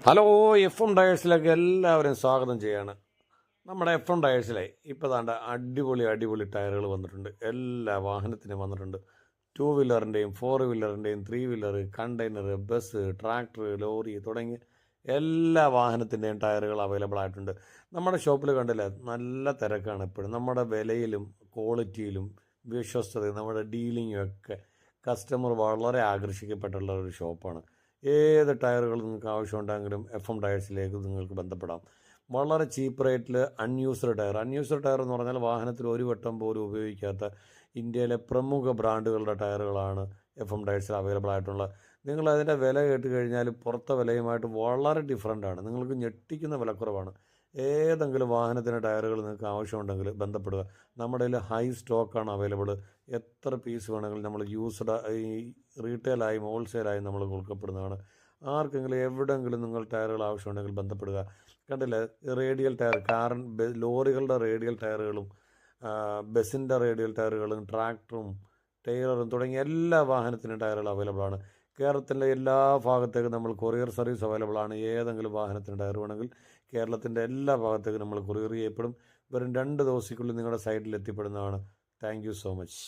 Hello, F M ടയേഴ്സിലേക്ക് എല്ലാവരെയും സ്വാഗതം ചെയ്യാണ്. നമ്മുടെ എഫ് എം ടയേഴ്സിലെ ഇപ്പോൾ ദാണ്ട അടിപൊളി അടിപൊളി ടയറുകൾ വന്നിട്ടുണ്ട്. എല്ലാ വാഹനത്തിനും വന്നിട്ടുണ്ട്. ടു വീലറിൻ്റെയും ഫോർ വീലറിൻ്റെയും three wheeler, container, bus, tractor, lorry തുടങ്ങി എല്ലാ വാഹനത്തിൻ്റെയും ടയറുകൾ അവൈലബിൾ ആയിട്ടുണ്ട്. നമ്മുടെ ഷോപ്പിൽ കണ്ടില്ലേ, നല്ല തിരക്കാണ് എപ്പോഴും. നമ്മുടെ വിലയിലും ക്വാളിറ്റിയിലും വിശ്വസ്തതയും നമ്മുടെ ഡീലിങ്ങും ഒക്കെ കസ്റ്റമർ വളരെ ആകർഷിക്കപ്പെട്ടുള്ള ഒരു ഷോപ്പാണ്. ഏത് ടയറുകൾ നിങ്ങൾക്ക് ആവശ്യമുണ്ടെങ്കിലും എഫ് എം ടയേഴ്സിലേക്ക് നിങ്ങൾക്ക് ബന്ധപ്പെടാം. വളരെ ചീപ്പ് റേറ്റിൽ അൺയൂസ്ഡ് ടയർ എന്ന് പറഞ്ഞാൽ വാഹനത്തിൽ ഒരു വട്ടം പോലും ഉപയോഗിക്കാത്ത ഇന്ത്യയിലെ പ്രമുഖ ബ്രാൻഡുകളുടെ ടയറുകളാണ് എഫ് എം ടയേഴ്സിൽ അവൈലബിൾ ആയിട്ടുള്ളത്. നിങ്ങൾ അതിൻ്റെ വില കേട്ട് കഴിഞ്ഞാൽ പുറത്തെ വിലയുമായിട്ട് വളരെ ഡിഫറൻ്റാണ്. നിങ്ങൾക്ക് ഞെട്ടിക്കുന്ന വിലക്കുറവാണ്. ഏതെങ്കിലും വാഹനത്തിൻ്റെ ടയറുകൾ നിങ്ങൾക്ക് ആവശ്യമുണ്ടെങ്കിൽ ബന്ധപ്പെടുക. നമ്മുടെ കയ്യിൽ ഹൈ സ്റ്റോക്കാണ് അവൈലബിൾ. എത്ര പീസ് വേണമെങ്കിലും നമ്മൾ യൂസ്ഡ് ഈ റീറ്റെയിലായും ഹോൾസെയിലായും നമ്മൾ കൊടുക്കപ്പെടുന്നതാണ്. ആർക്കെങ്കിലും എവിടെയെങ്കിലും നിങ്ങൾ ടയറുകൾ ആവശ്യമുണ്ടെങ്കിൽ ബന്ധപ്പെടുക. കണ്ടില്ലേ, റേഡിയൽ ടയർ, ലോറികളുടെ റേഡിയൽ ടയറുകളും ബസ്സിൻ്റെ റേഡിയൽ ടയറുകളും ട്രാക്ടറും ടൈലറും തുടങ്ങിയ എല്ലാ വാഹനത്തിനും ടയറുകൾ അവൈലബിൾ ആണ്. കേരളത്തിൻ്റെ എല്ലാ ഭാഗത്തേക്കും നമ്മൾ കൊറിയർ സർവീസ് അവൈലബിൾ ആണ്. ഏതെങ്കിലും വാഹനത്തിന് ടയർ വേണമെങ്കിൽ കേരളത്തിൻ്റെ എല്ലാ ഭാഗത്തേക്കും നമ്മൾ കൊറിയർ ചെയ്യപ്പെടും. വെറും 2 ദിവസത്തിനുള്ളിൽ നിങ്ങളുടെ സൈറ്റിൽ എത്തിപ്പെടുന്നതാണ്. Thank you so much.